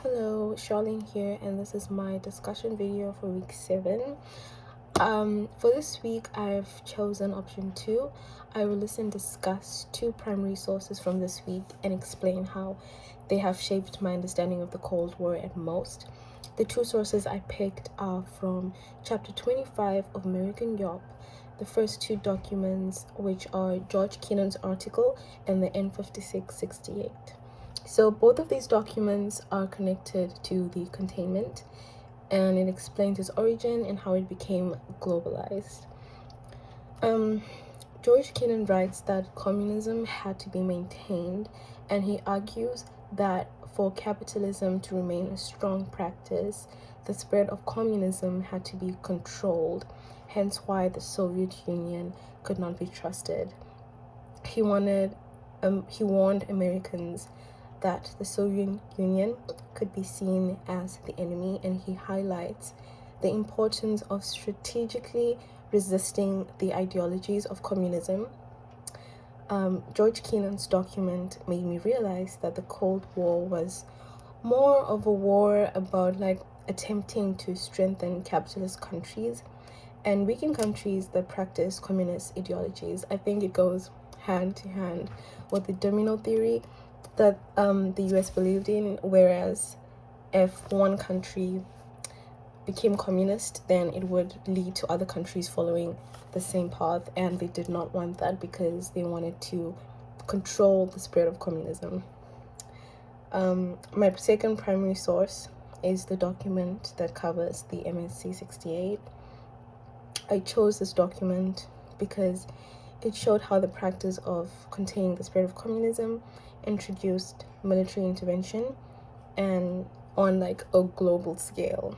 Hello, Charlene here, and this is my discussion video for week 7. For this week, I've chosen option 2. I will listen and discuss 2 primary sources from this week and explain how they have shaped my understanding of the Cold War at most. The 2 sources I picked are from chapter 25 of American Yop, the first 2 documents, which are George Kennan's article and the N5668. So both of these documents are connected to the containment, and it explains its origin and how it became globalized. George Kennan writes that communism had to be maintained, and he argues that for capitalism to remain a strong practice, the spread of communism had to be controlled, hence why the Soviet Union could not be trusted. He warned Americans that the Soviet Union could be seen as the enemy, and he highlights the importance of strategically resisting the ideologies of communism. George Kennan's document made me realize that the Cold War was more of a war about attempting to strengthen capitalist countries and weaken countries that practice communist ideologies. I think it goes hand to hand with the domino theory that the US believed in, whereas if one country became communist, then it would lead to other countries following the same path, and they did not want that because they wanted to control the spread of communism. My second primary source is the document that covers the MSC 68. I chose this document because it showed how the practice of containing the spread of communism introduced military intervention and on a global scale.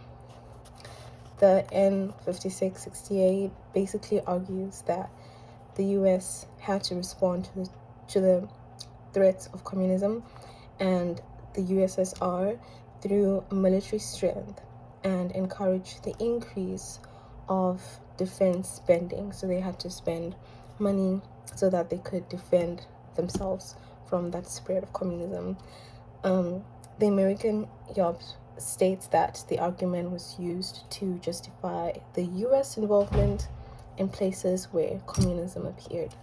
The N5668 basically argues that the US had to respond to the threats of communism and the USSR through military strength and encourage the increase of defense spending. So they had to spend money so that they could defend themselves from that spread of communism. The American Yop states that the argument was used to justify the US involvement in places where communism appeared.